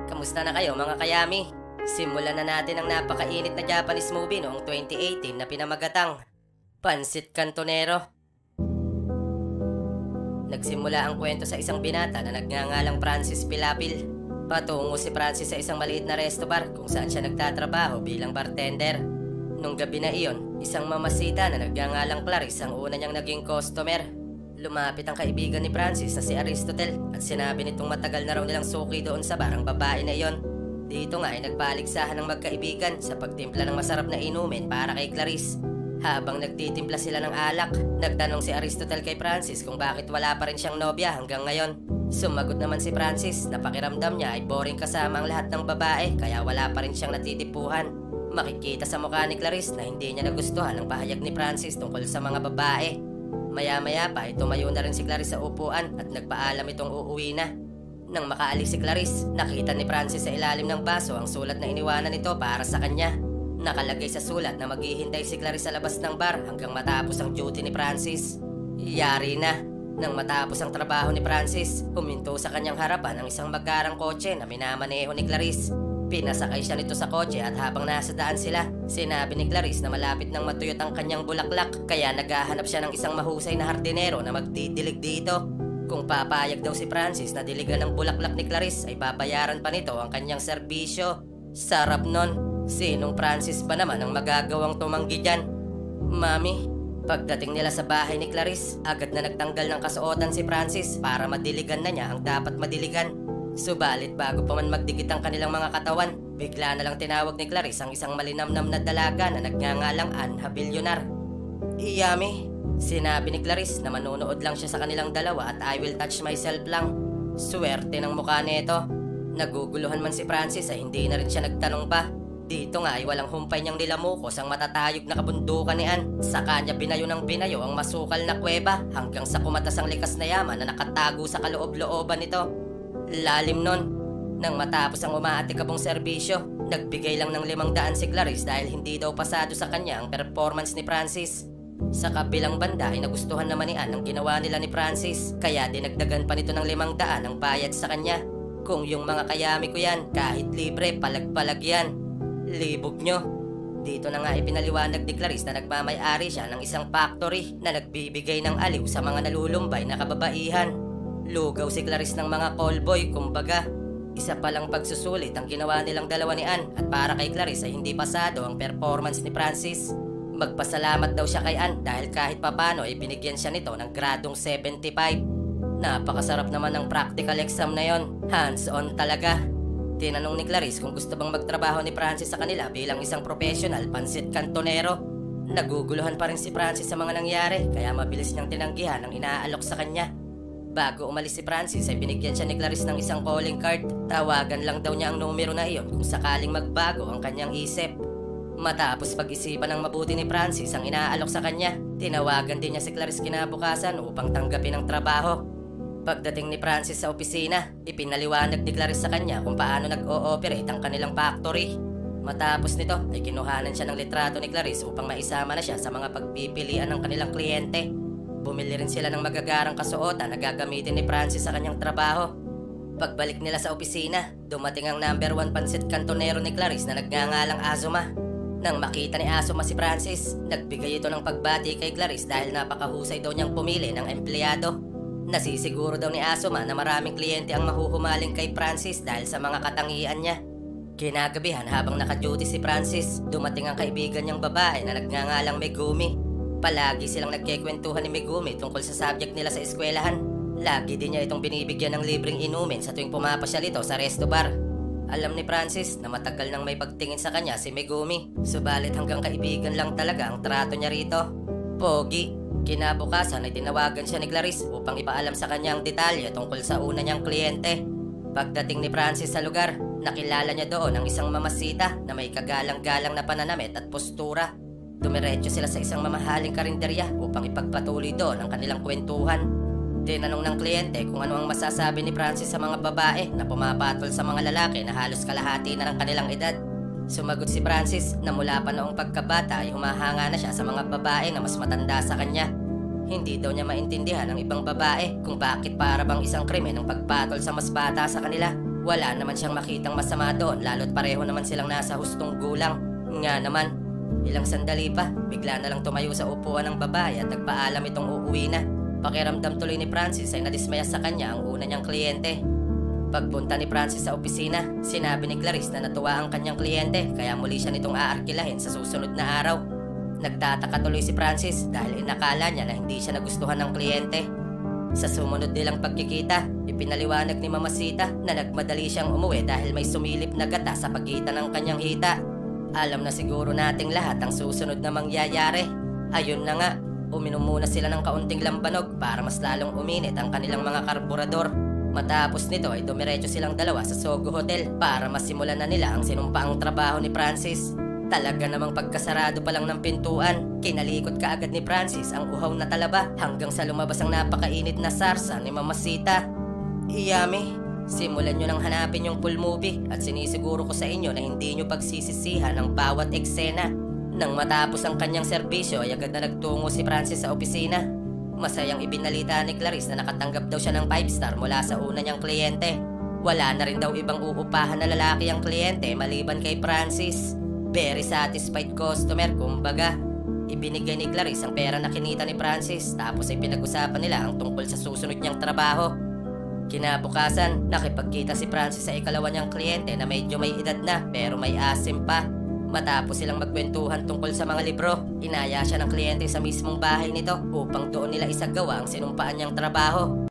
Kamusta na kayo mga kayami? Simulan na natin ang napakainit na Japanese movie noong 2018 na pinamagatang Pansit Cantonero. Nagsimula ang kwento sa isang binata na nagngangalang Francis Pilapil. Patungo si Francis sa isang maliit na resto bar kung saan siya nagtatrabaho bilang bartender. Nung gabi na iyon, isang mamasita na nagngangalang Clarice ang una niyang naging customer. Lumapit ang kaibigan ni Francis na si Aristotle at sinabi nitong matagal na raw nilang suki doon sa bar ang babae na iyon. Dito nga ay nagpaligsahan ng magkaibigan sa pagtimpla ng masarap na inumin para kay Clarice. Habang nagtitimpla sila ng alak, nagtanong si Aristotle kay Francis kung bakit wala pa rin siyang nobya hanggang ngayon. Sumagot naman si Francis na pakiramdam niya ay boring kasama ang lahat ng babae kaya wala pa rin siyang natitipuhan. Makikita sa mukha ni Clarice na hindi niya nagustuhan ang pahayag ni Francis tungkol sa mga babae. Maya-maya pa ay tumayo na rin si Clarice sa upuan at nagpaalam itong uuwi na. Nang makaalis si Clarice, nakita ni Francis sa ilalim ng baso ang sulat na iniwanan nito para sa kanya. Nakalagay sa sulat na maghihintay si Clarice sa labas ng bar hanggang matapos ang duty ni Francis. Yari na. Nang matapos ang trabaho ni Francis, huminto sa kanyang harapan ang isang magkarang kotse na minamaneho ni Clarice. Pinasakay siya nito sa kotse at habang nasa daan sila, sinabi ni Clarice na malapit nang matuyot ang kanyang bulaklak kaya naghahanap siya ng isang mahusay na hardinero na magdidilig dito. Kung papayag daw si Francis na diligan ng bulaklak ni Clarice ay babayaran pa nito ang kanyang serbisyo. Sarap nun. Sinong Francis ba naman ang magagawang tumanggi dyan? Mami, pagdating nila sa bahay ni Clarice, agad na nagtanggal ng kasuotan si Francis para madiligan na niya ang dapat madiligan. Subalit bago pa man magdikit ang kanilang mga katawan, bigla na lang tinawag ni Clarice ang isang malinamnam na dalaga na nagngangalang Anha Billionaire. Iyami, sinabi ni Clarice na manunood lang siya sa kanilang dalawa at I will touch myself lang. Swerte ng mukha nito. Naguguluhan man si Francis ay hindi na rin siya nagtanong pa. Dito nga ay walang humpay niyang nilamukos ang matatayog na kabundukan ni Ann. Sa kanya binayo ng binayo ang masukal na kuweba hanggang sa kumatas ang likas na yaman na nakatago sa kaloob-looban nito. Lalim nun. Nang matapos ang umaatikabong serbisyo, nagbigay lang ng 500 si Clarice dahil hindi daw pasado sa kanya ang performance ni Francis. Sa kabilang banda ay nagustuhan naman ni Ann ang ginawa nila ni Francis kaya dinagdagan pa nito ng 500 ang bayad sa kanya. Kung yung mga kayami ko yan, kahit libre, palag-palag yan. Libog nyo. Dito na nga ipinaliwanag ni Clarice na nagmamay-ari siya ng isang factory na nagbibigay ng aliw sa mga nalulumbay na kababaihan. Lugaw si Clarice ng mga callboy, kumbaga. Isa palang pagsusulit ang ginawa nilang dalawa ni Ann at para kay Clarice ay hindi pasado ang performance ni Francis. Magpasalamat daw siya kay Ann dahil kahit papano ay binigyan siya nito ng gradong 75. Napakasarap naman ng practical exam na yon. Hands-on talaga. Tinanong ni Clarice kung gusto bang magtrabaho ni Francis sa kanila bilang isang professional pansit cantonero. Naguguluhan pa rin si Francis sa mga nangyari kaya mabilis niyang tinanggihan ang inaalok sa kanya. Bago umalis si Francis ay binigyan siya ni Clarice ng isang calling card. Tawagan lang daw niya ang numero na iyon kung sakaling magbago ang kanyang isip. Matapos pag-isipan ng mabuti ni Francis ang inaalok sa kanya, tinawagan din niya si Clarice kinabukasan upang tanggapin ang trabaho. Pagdating ni Francis sa opisina, ipinaliwanag ni Clarice sa kanya kung paano nag-o-operate ang kanilang factory. Matapos nito ay kinuhanan siya ng litrato ni Clarice upang maisama na siya sa mga pagpipilian ng kanilang kliyente. Bumili rin sila ng magagarang kasuotan na gagamitin ni Francis sa kanyang trabaho. Pagbalik nila sa opisina, dumating ang number 1 pansit cantonero ni Clarice na nagngangalang Azuma. Nang makita ni Azuma si Francis, nagbigay ito ng pagbati kay Clarice dahil napakahusay daw niyang pumili ng empleyado. Nasisiguro daw ni Azuma na maraming kliyente ang mahuhumaling kay Francis dahil sa mga katangian niya. Kinagabihan habang naka-duty si Francis, dumating ang kaibigan niyang babae na nagngangalang Megumi. Palagi silang nagkikwentuhan ni Megumi tungkol sa subject nila sa eskwelahan. Lagi din niya itong binibigyan ng libreng inumin sa tuwing pumapasyal ito sa resto bar. Alam ni Francis na matagal nang may pagtingin sa kanya si Megumi, subalit hanggang kaibigan lang talaga ang trato niya rito. Pogi. Kinabukasan ay tinawagan siya ni Clarice upang ipaalam sa kanya ang detalye tungkol sa una niyang kliyente. Pagdating ni Francis sa lugar, nakilala niya doon ang isang mamasita na may kagalang-galang na pananamit at postura. Dumiretso sila sa isang mamahaling karinderya upang ipagpatuloy doon ang kanilang kwentuhan. Tinanong ng kliyente kung ano ang masasabi ni Francis sa mga babae na pumapatol sa mga lalaki na halos kalahati na ng kanilang edad. Sumagot si Francis na mula pa noong pagkabata ay humahanga na siya sa mga babae na mas matanda sa kanya. Hindi daw niya maintindihan ng ibang babae kung bakit para bang isang krimen ang pagpatol sa mas bata sa kanila. Wala naman siyang makitang masama doon lalo't pareho naman silang nasa hustong gulang. Nga naman, ilang sandali pa, bigla na lang tumayo sa upuan ng babae at nagpaalam itong uuwi na. Pakiramdam tuloy ni Francis ay nadismaya sa kanya ang una niyang kliyente. Pagpunta ni Francis sa opisina, sinabi ni Clarice na natuwa ang kanyang kliyente kaya muli siya nitong aarkilahin sa susunod na araw. Nagtataka tuloy si Francis dahil inakala niya na hindi siya nagustuhan ng kliyente. Sa sumunod nilang pagkikita, ipinaliwanag ni Mamasita na nagmadali siyang umuwi dahil may sumilip na gata sa pagitan ng kanyang hita. Alam na siguro nating lahat ang susunod na mangyayari. Ayun na nga, uminom muna sila ng kaunting lambanog para mas lalong uminit ang kanilang mga karburador. Matapos nito ay dumiretso silang dalawa sa Sogo Hotel para masimulan na nila ang sinumpaang trabaho ni Francis. Talaga namang pagkasarado pa lang ng pintuan, kinalikot kaagad ni Francis ang uhaw na talaba hanggang sa lumabas ang napakainit na sarsa ni Mamasita. Iyami, simulan nyo nang hanapin yung full movie at sinisiguro ko sa inyo na hindi nyo pagsisisihan ang bawat eksena. Nang matapos ang kanyang serbisyo ay agad na nagtungo si Francis sa opisina. Masayang ibinalita ni Clarice na nakatanggap daw siya ng 5-star mula sa una niyang kliyente. Wala na rin daw ibang uupahan na lalaki ang kliyente maliban kay Francis. Very satisfied customer kumbaga. Ibinigay ni Clarice ang pera na kinita ni Francis tapos ay pinag-usapan nila ang tungkol sa susunod niyang trabaho. Kinabukasan, nakipagkita si Francis sa ikalawa niyang kliyente na medyo may edad na pero may asim pa. Matapos silang magkwentuhan tungkol sa mga libro, inaya siya ng kliyente sa mismong bahay nito upang doon nila isagawa ang sinumpaan niyang trabaho.